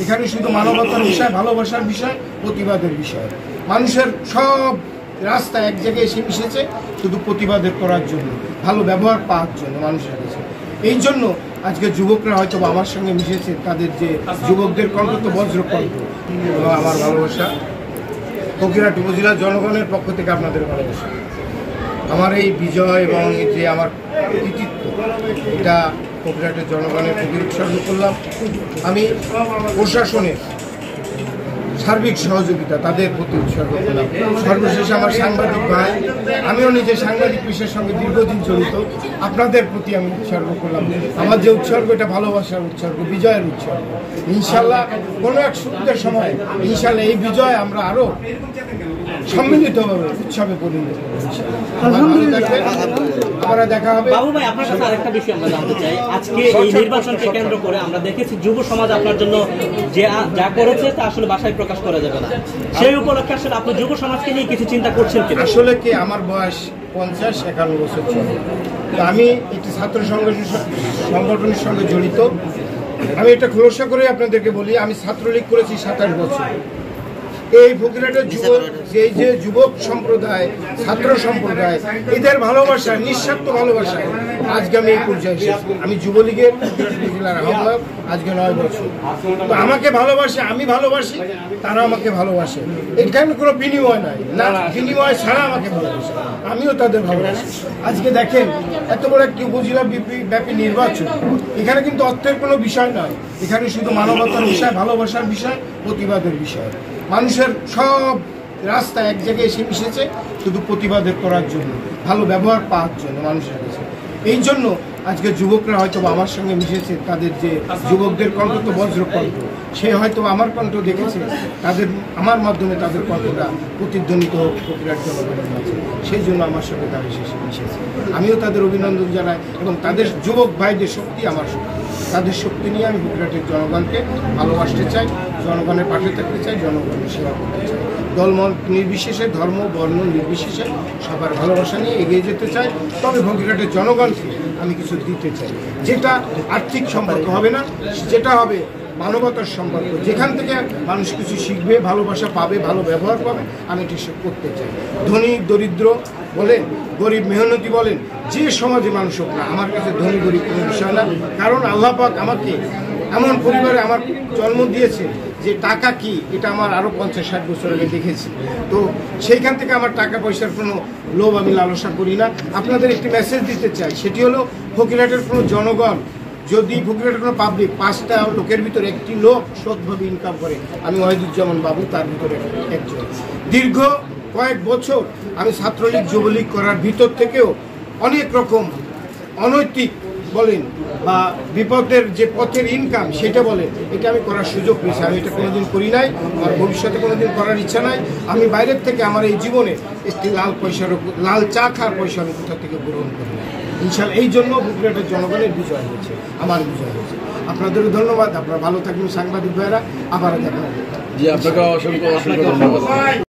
এখানে শুধু মানবতার বিষয়, ভালোবাসার বিষয়, প্রতিবাদের বিষয়। মানুষের সব রাস্তা এক জায়গায় এসে মিশেছে শুধু প্রতিবাদের করার জন্য, ভালো ব্যবহার পাওয়ার জন্য মানুষের কাছে। এই জন্য আজকে যুবকরা হয়তো আমার সঙ্গে মিশেছে, তাদের যে যুবকদের কণ্ঠ তো বজ্রকণ্ঠ। আমার ভালোবাসা ফকিরহাট উপজেলার জনগণের পক্ষ থেকে আপনাদের ভালোবাসা। আমার এই বিজয় এবং যে আমার কৃতিত্ব, এটা ফকিরহাটের জনগণের প্রতি উৎসর্গ করলাম। আমি প্রশাসনের সার্বিক সহযোগিতা তাদের প্রতি উৎসর্গ করলাম। সর্বশেষ আমার সাংবাদিক ভাই, আমিও নিজে সাংবাদিক পেশার সঙ্গে দীর্ঘদিন জড়িত, আপনাদের প্রতি আমি উৎসর্গ করলাম। আমার যে উৎসর্গ, এটা ভালোবাসার উৎসর্গ, বিজয়ের উৎসর্গ। ইনশাল্লাহ কোনো এক সুন্দর সময় ইনশাল্লাহ এই বিজয় আমরা আরো সম্মিলিতভাবে উৎসবে পরিণত করব। আবার দেখা হবে। বাবু ভাই, আপনার কাছে আরেকটা বিষয় আমরা জানতে চাই। আজকে এই নির্বাচনকে কেন্দ্র করে আমরা দেখেছি যুব সমাজ আপনার জন্য যা করেছে তা আসলে ভাষায় প্রকাশ করা যাবে না। সেই উপলক্ষে আসলে আপনি যুব সমাজকে নিয়ে কিছু চিন্তা করছেন কিনা? আসলে কি, আমার বয়স 50-51 বছর চলে। আমি একটি ছাত্র সংগঠনের সঙ্গে জড়িত। আমি এটা খোলসা করে আপনাদেরকে বলি, আমি ছাত্রলীগ করেছি 27 বছর। এই ফকিরহাটের যে যুবক সম্প্রদায়, ছাত্র সম্প্রদায়, এদের ভালোবাসা, নিঃস্বার্থ ভালোবাসা আজকে আমি এই পর্যায়ে এসেছি। আমি যুবলীগের জেলার আহ্বায়ক আজকে 9 বছর। তো আমাকে ভালোবাসে, আমি ভালোবাসি, তারা আমাকে ভালোবাসে। এখানে কোনো বিনিময় নাই, না বিনিময় ছাড়া আমাকে ভালোবাসে, আমিও তাদের ভালোবাসি। আজকে দেখেন, এত বড় একটি উপজেলা ব্যাপী নির্বাচন, এখানে কিন্তু অর্থের কোনো বিষয় নয়। এখানে শুধু মানবতার বিষয়, ভালোবাসার বিষয়, প্রতিবাদের বিষয়। মানুষের সব রাস্তা এক জায়গায় এসে মিশেছে শুধু প্রতিবাদের করার জন্য, ভালো ব্যবহার পাওয়ার জন্য মানুষের কাছে। এই জন্য আজকে যুবকরা হয়তো আমার সঙ্গে মিশেছে, তাদের যে যুবকদের কণ্ঠ তো বজ্রকণ্ঠ, সে হয়তো আমার কণ্ঠ দেখেছে, তাদের আমার মাধ্যমে তাদের কণ্ঠটা প্রতিধ্বনিত হোক ফকিরহাট জনগণের মাঝে। সেই জন্য আমার সঙ্গে তারা শেষে মিশেছে। আমিও তাদের অভিনন্দন জানাই এবং তাদের যুবক ভাইদের শক্তি আমার শক্তি। তাদের শক্তি নিয়ে আমি ফকিরহাটের জনগণকে ভালোবাসতে চাই, জনগণের পাশে থাকতে চাই, জনগণের সেবা করতে চাই। দলমত নির্বিশেষে, ধর্ম বর্ণ নির্বিশেষে সবার ভালোবাসা নিয়ে এগিয়ে যেতে চাই। তবে ফকিরহাটের জনগণকে আমি কিছু দিতে চাই, যেটা আর্থিক সম্পর্ক হবে না, যেটা হবে মানবতার সম্পর্ক, যেখান থেকে মানুষ কিছু শিখবে, ভালোবাসা পাবে, ভালো ব্যবহার পাবে, আমি এটি করতে চাই। ধনী দরিদ্র বলেন, গরিব মেহনতি বলেন, যে সমাজে মানুষ হোক না, আমার কাছে ধনী গরিব কোনো বিষয় না। কারণ আল্লাহ পাক আমাকে এমন পরিবারে আমার জন্ম দিয়েছে যে টাকা কি, এটা আমার আরও 50-60 বছর আগে দেখেছি। তো সেইখান থেকে আমার টাকা পয়সার কোনো লোভ আমি লালসা করি না। আপনাদের একটি মেসেজ দিতে চাই, সেটি হলো ফকিরহাটের কোনো জনগণ যদি ফকিরহাটের কোনো পাবলিক 5টা লোকের ভিতরে একটি লোক সৎভাবে ইনকাম করে, আমি ওয়াহিদুজ্জামান বাবু তার ভিতরে একজন। দীর্ঘ কয়েক বছর আমি ছাত্রলীগ যুবলীগ করার ভিতর থেকেও অনেক রকম অনৈতিক বলেন বা বিপদের যে পথের ইনকাম সেটা বলেন, এটা আমি করার সুযোগ পেয়েছি। আমি এটা কোনোদিন করি নাই, আমার ভবিষ্যতে কোনোদিন করার ইচ্ছা নাই। আমি বাইরের থেকে আমার এই জীবনে একটি লাল চা খাওয়ার পয়সা আমি কোথা থেকে গ্রহণ করি না। ইনশাল্লাহ এই জন্য ফকিরহাটের জনগণের বিজয় হয়েছে, আমার বিজয় হয়েছে। আপনাদেরও ধন্যবাদ। আপনারা ভালো থাকবেন সাংবাদিক ভাইয়েরা, আবার দেখা হবে। জি, আপনাকে অসংখ্য ধন্যবাদ।